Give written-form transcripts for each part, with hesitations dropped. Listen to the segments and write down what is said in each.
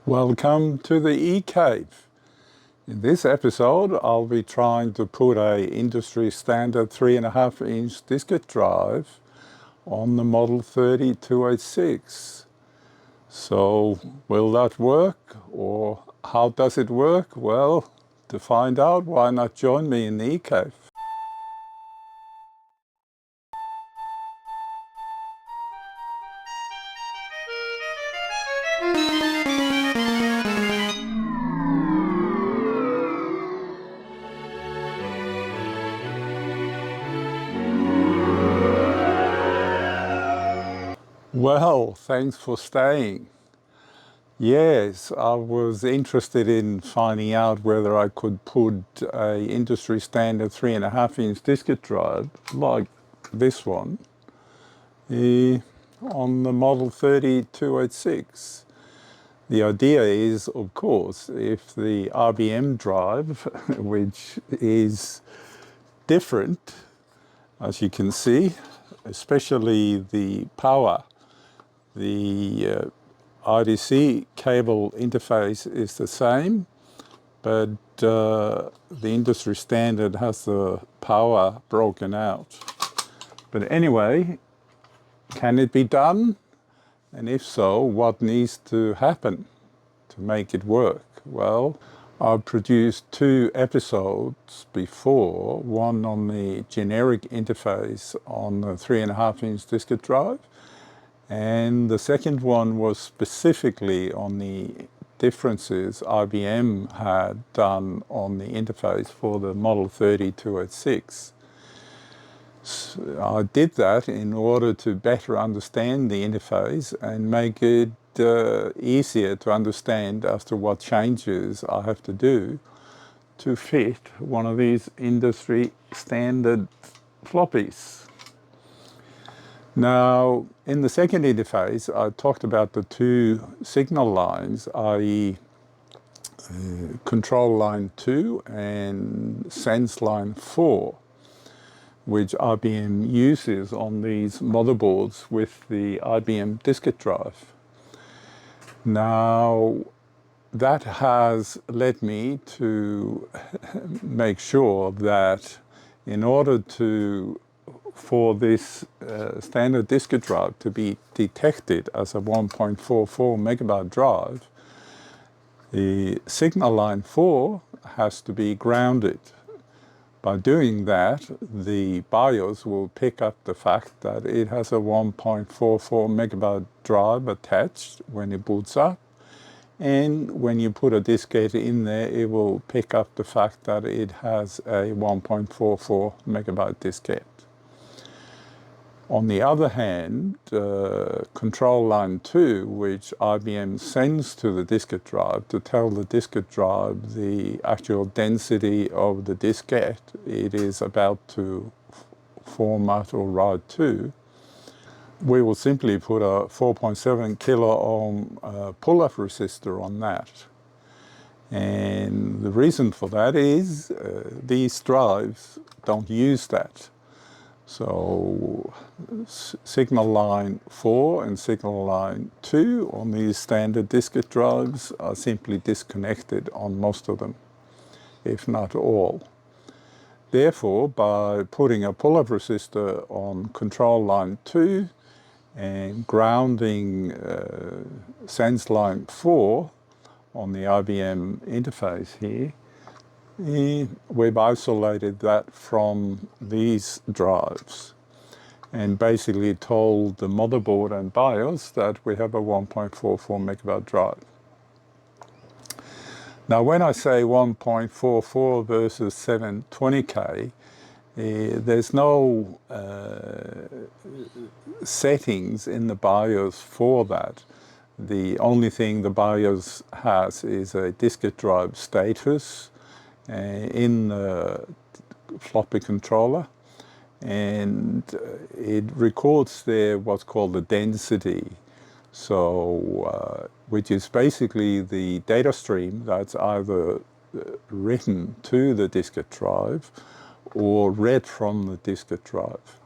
Welcome to the E-Cave. In this episode, I'll be trying to put a industry standard 3.5-inch diskette drive on the Model 3286. So, will that work, or how does it work? Well, to find out, why not join me in the E-Cave? Well, thanks for staying. Yes, I was interested in finding out whether I could put a industry standard 3.5-inch diskette drive like this one on the Model 3286. The idea is, of course, if the IBM drive, which is different, as you can see, especially the power, the IDC cable interface is the same, but the industry standard has the power broken out. But anyway, can it be done? And if so, what needs to happen to make it work? Well, I've produced 2 episodes before, one on the generic interface on the 3.5-inch diskette drive, and the second one was specifically on the differences IBM had done on the interface for the Model 3286. So I did that in order to better understand the interface and make it easier to understand as to what changes I have to do to fit one of these industry standard floppies. Now, in the second interface, I talked about the 2 signal lines, i.e. control line 2 and sense line 4, which IBM uses on these motherboards with the IBM diskette drive. Now, that has led me to make sure that in order for this standard diskette drive to be detected as a 1.44 megabyte drive, the signal line 4 has to be grounded. By doing that, the BIOS will pick up the fact that it has a 1.44 megabyte drive attached when it boots up, and when you put a diskette in there, it will pick up the fact that it has a 1.44 megabyte diskette. On the other hand, control line 2, which IBM sends to the diskette drive to tell the diskette drive the actual density of the diskette it is about to format or write to, we will simply put a 4.7 kilo ohm pull-up resistor on that. And the reason for that is these drives don't use that. So signal line 4 and signal line 2 on these standard diskette drives are simply disconnected on most of them, if not all. Therefore, by putting a pull-up resistor on control line 2 and grounding sense line 4 on the IBM interface here, we've isolated that from these drives and basically told the motherboard and BIOS that we have a 1.44 megabyte drive. Now, when I say 1.44 versus 720K, there's no settings in the BIOS for that. The only thing the BIOS has is a diskette drive status in the floppy controller, and it records there what's called the density, so which is basically the data stream that's either written to the diskette drive or read from the diskette drive.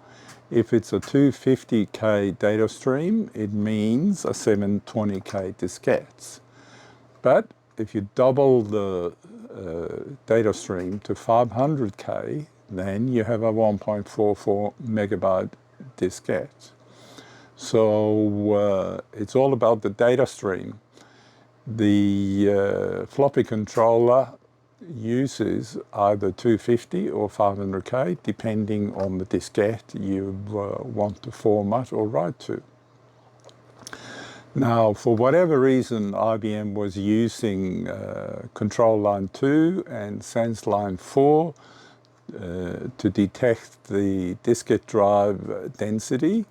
If it's a 250K data stream, it means a 720K diskettes. But if you double the data stream to 500K, then you have a 1.44 megabyte diskette. So it's all about the data stream. The floppy controller uses either 250 or 500K, depending on the diskette you want to format or write to. Now, for whatever reason, IBM was using control line 2 and sense line 4 to detect the diskette drive density,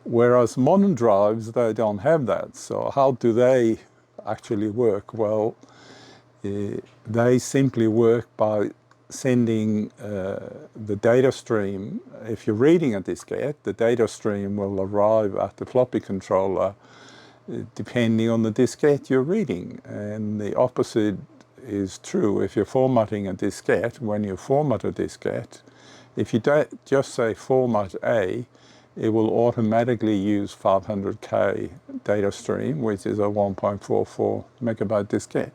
whereas modern drives, they don't have that. So how do they actually work? Well, they simply work by sending the data stream. If you're reading a diskette, the data stream will arrive at the floppy controller depending on the diskette you're reading. And the opposite is true if you're formatting a diskette. When you format a diskette, if you just say format A, it will automatically use 500K data stream, which is a 1.44 megabyte diskette.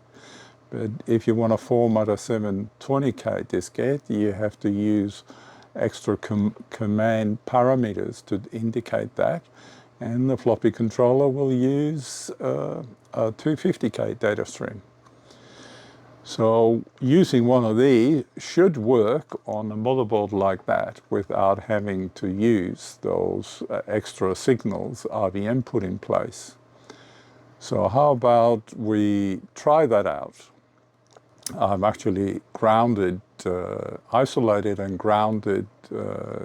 But if you want to format a 720K diskette, you have to use extra command parameters to indicate that. And the floppy controller will use a 250K data stream. So using one of these should work on a motherboard like that without having to use those extra signals IBM put in place. So how about we try that out? I've actually grounded, isolated and grounded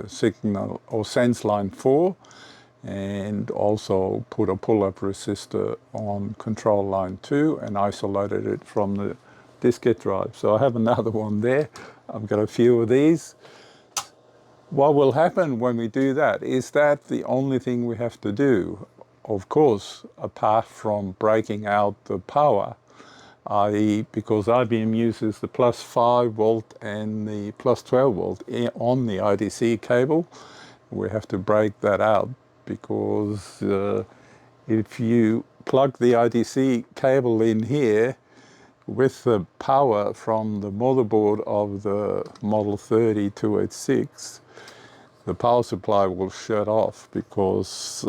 signal or sense line 4, and also put a pull-up resistor on control line 2 and isolated it from the diskette drive. So I have another one there. I've got a few of these. What will happen when we do that? Is that the only thing we have to do? Of course, apart from breaking out the power, i.e. because IBM uses the plus 5 volt and the plus 12 volt on the IDC cable, we have to break that out, because if you plug the IDC cable in here with the power from the motherboard of the Model 30 286, the power supply will shut off, because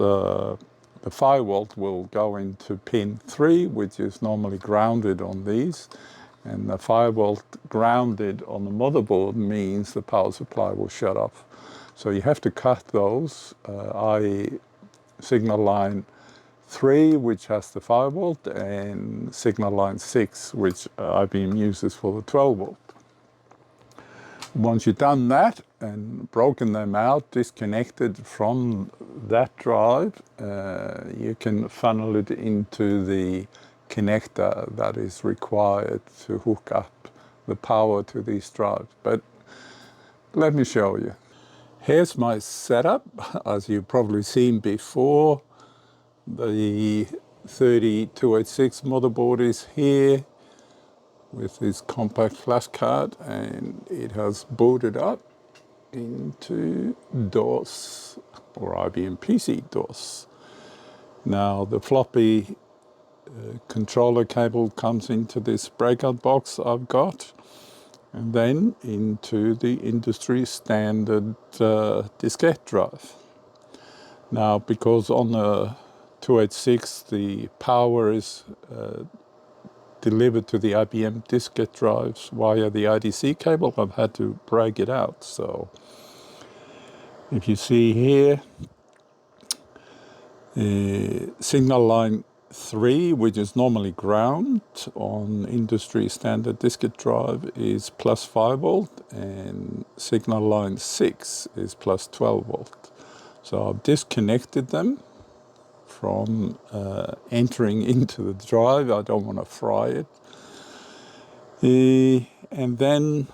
the 5 volt will go into pin 3, which is normally grounded on these, and the 5 volt grounded on the motherboard means the power supply will shut off. So you have to cut those, i.e. signal line 3, which has the 5 volt, and signal line 6, which IBM uses for the 12 volt. Once you've done that and broken them out, disconnected from that drive, you can funnel it into the connector that is required to hook up the power to these drives. But let me show you. Here's my setup. As you've probably seen before, the 3286 motherboard is here with this compact flash card, and it has booted up into DOS, or IBM PC DOS. Now the floppy controller cable comes into this breakout box I've got, and then into the industry standard diskette drive. Now, because on the 286 the power is delivered to the IBM diskette drives via the IDC cable, I've had to break it out. So if you see here, signal line 3, which is normally ground on industry standard diskette drive, is plus 5 volt, and signal line 6 is plus 12 volt. So I've disconnected them from entering into the drive. I don't want to fry it. And then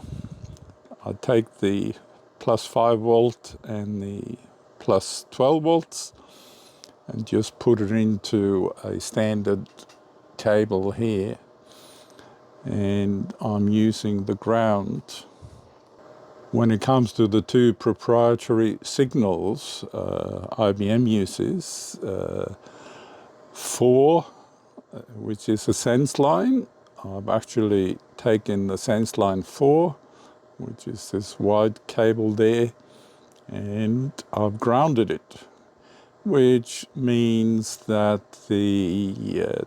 I take the plus 5 volt and the plus 12 volts and just put it into a standard cable here. And I'm using the ground. When it comes to the two proprietary signals IBM uses, 4 which is a sense line. I've actually taken the sense line 4, which is this wide cable there, and I've grounded it, which means that the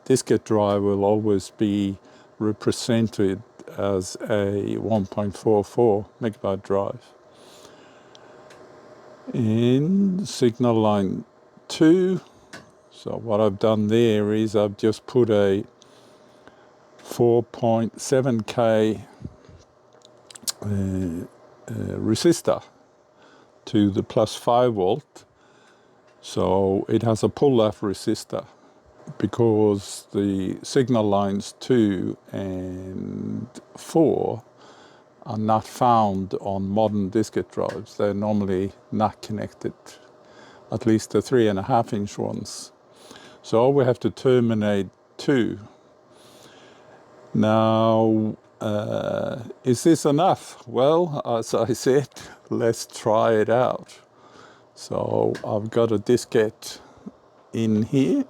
diskette drive will always be represented as a 1.44 megabyte drive. And signal line 2, so what I've done there is I've just put a 4.7K resistor to the plus 5 volt. So it has a pull-off resistor, because the signal lines 2 and 4 are not found on modern diskette drives. They're normally not connected, at least the 3.5-inch ones. So we have to terminate 2. Now, is this enough? Well, as I said, let's try it out. So I've got a diskette in here.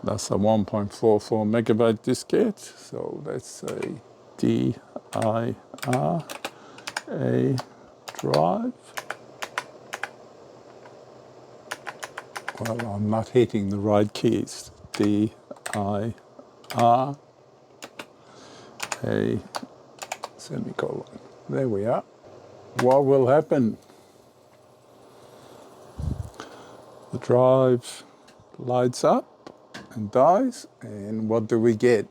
That's a 1.44 megabyte diskette. So let's say DIR, a drive. Well, I'm not hitting the right keys. DIR, a semicolon. There we are. What will happen? The drive lights up and dies, and what do we get?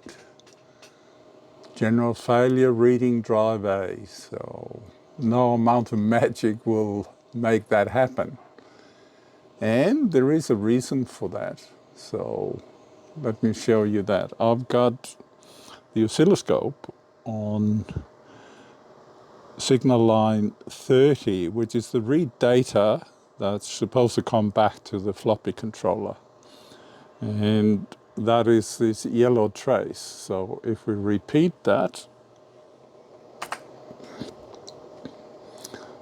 General failure reading drive A. So no amount of magic will make that happen. And there is a reason for that. So let me show you that. I've got the oscilloscope on signal line 30, which is the read data that's supposed to come back to the floppy controller. And that is this yellow trace. So if we repeat that,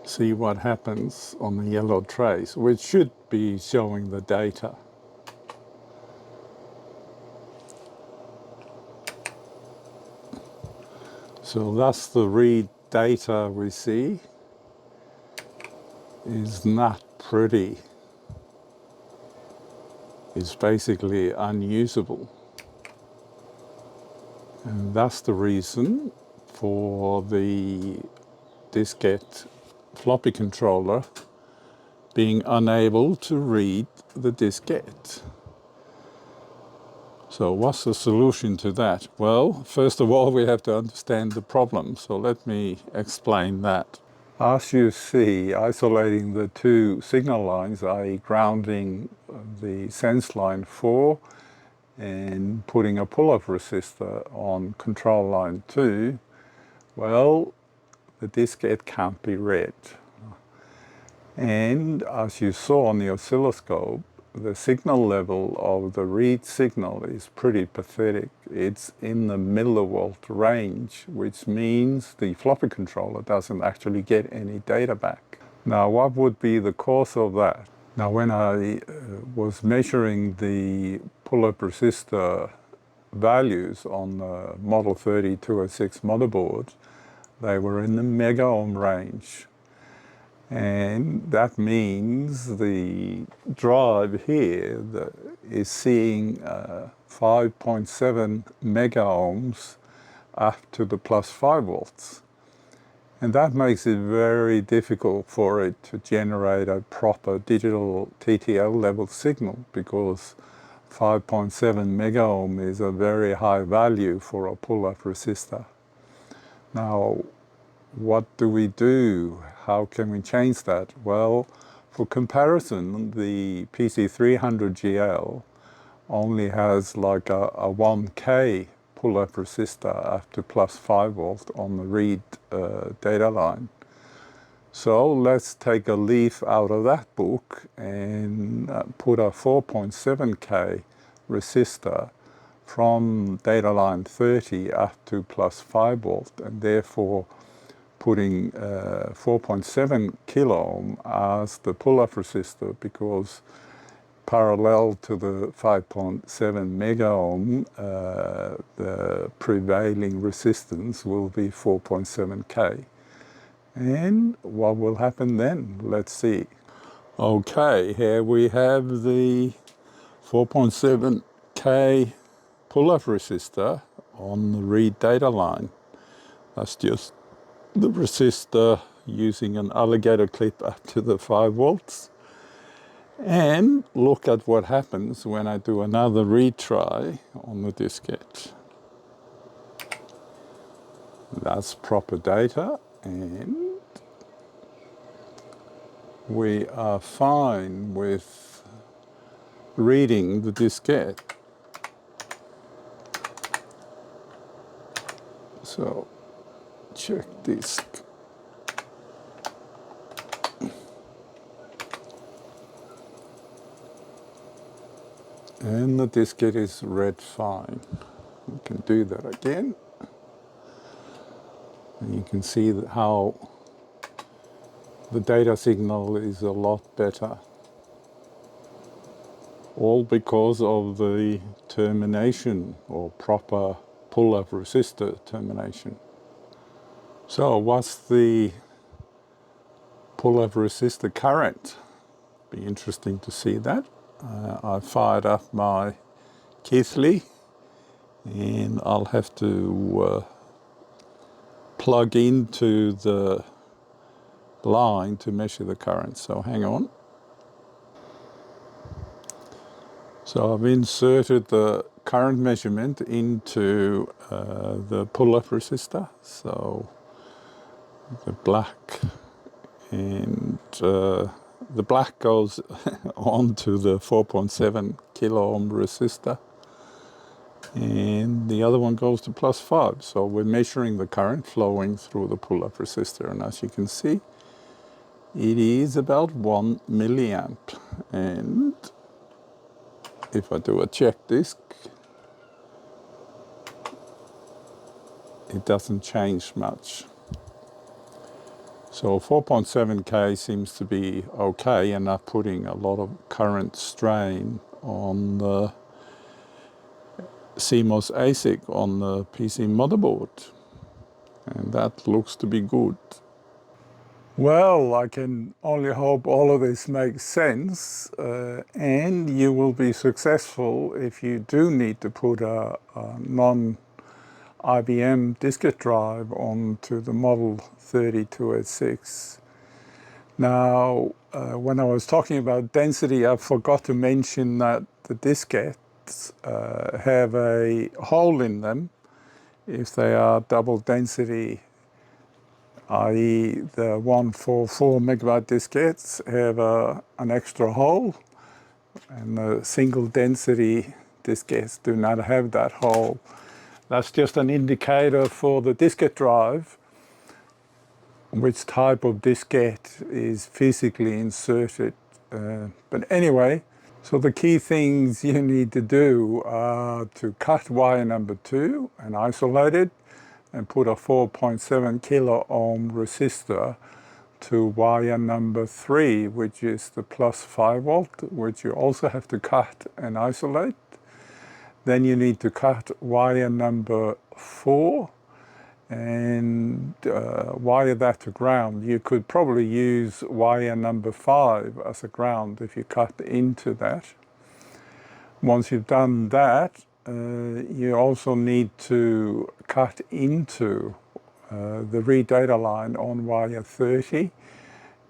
see what happens on the yellow trace, which should be showing the data. So that's the read data we see. Is not pretty. It's basically unusable. And that's the reason for the diskette floppy controller being unable to read the diskette. So what's the solution to that? Well, first of all, we have to understand the problem. So let me explain that. As you see, isolating the 2 signal lines, i.e. grounding the sense line 4 and putting a pull-off resistor on control line 2, well, the diskette can't be read. And as you saw on the oscilloscope, the signal level of the read signal is pretty pathetic. It's in the millivolt range, which means the floppy controller doesn't actually get any data back. Now, what would be the cause of that? Now, when I was measuring the pull-up resistor values on the Model 3206 motherboard, they were in the mega ohm range. And that means the drive here is seeing 5.7 mega ohms up to the plus 5 volts. And that makes it very difficult for it to generate a proper digital TTL level signal, because 5.7 mega ohm is a very high value for a pull-up resistor. Now, what do we do? How can we change that? Well, for comparison, the PC300GL only has like a 1K pull-up resistor up to plus 5 volt on the read data line. So let's take a leaf out of that book and put a 4.7K resistor from data line 30 up to plus 5 volt, and therefore putting 4.7 kilo ohm as the pull-off resistor, because parallel to the 5.7 mega ohm, the prevailing resistance will be 4.7K. And what will happen then? Let's see. Okay, here we have the 4.7K pull-up resistor on the read data line. That's just the resistor using an alligator clip up to the 5 volts. And look at what happens when I do another retry on the diskette. That's proper data, and we are fine with reading the diskette. So check disk. And the diskette is read fine. We can do that again. And you can see how the data signal is a lot better. All because of the termination, or proper pull-up resistor termination. So what's the pull-up resistor current? Be interesting to see that. I fired up my Keithley, and I'll have to plug into the line to measure the current. So hang on. So I've inserted the current measurement into the pull-up resistor. So the black, and the black goes onto the 4.7 kilo ohm resistor, and the other one goes to +5. So we're measuring the current flowing through the pull-up resistor, and as you can see, it is about 1 milliamp. And if I do a check disk, it doesn't change much. So 4.7K seems to be okay, and not putting a lot of current strain on the CMOS ASIC on the PC motherboard. And that looks to be good. Well, I can only hope all of this makes sense, and you will be successful if you do need to put a non-IBM diskette drive onto the model 3286. Now, when I was talking about density, I forgot to mention that the diskettes have a hole in them if they are double density, i.e. the 144 megabyte diskettes have an extra hole, and the single density diskettes do not have that hole. That's just an indicator for the diskette drive, which type of diskette is physically inserted. But anyway, so the key things you need to do are to cut wire number 2 and isolate it, and put a 4.7 kilo ohm resistor to wire number 3, which is the +5 volt, which you also have to cut and isolate. Then you need to cut wire number 4 and wire that to ground. You could probably use wire number 5 as a ground if you cut into that. Once you've done that, you also need to cut into the read data line on wire 30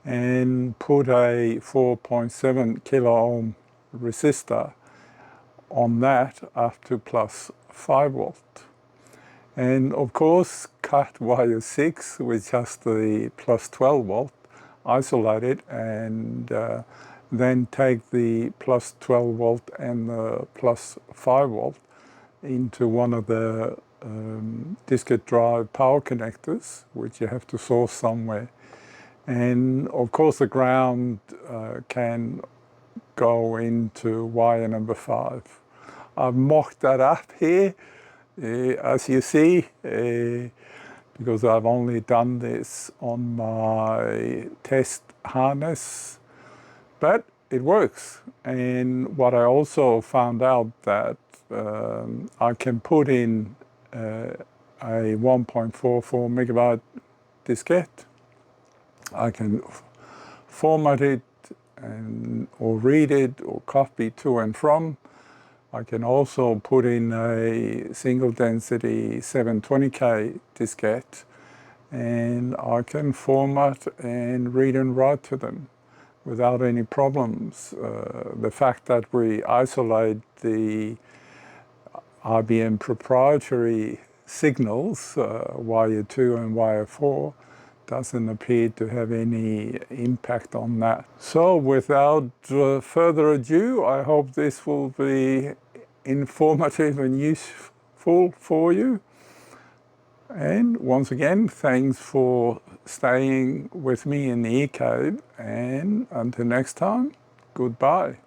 and put a 4.7 kilo ohm resistor on that up to +5 volt. And of course, cut wire 6, which has the +12 volt, isolate it, and then take the +12 volt and the +5 volt into one of the diskette drive power connectors, which you have to source somewhere. And of course, the ground can go into wire number 5. I've mocked that up here, as you see, because I've only done this on my test harness. But it works. And what I also found out that I can put in a 1.44 megabyte diskette. I can format it or read it or copy to and from. I can also put in a single density 720K diskette, and I can format and read and write to them without any problems. The fact that we isolate the IBM proprietary signals, wire 2 and wire 4, doesn't appear to have any impact on that. So without further ado, I hope this will be informative and useful for you. And once again, thanks for staying with me in the eCode, and until next time, goodbye.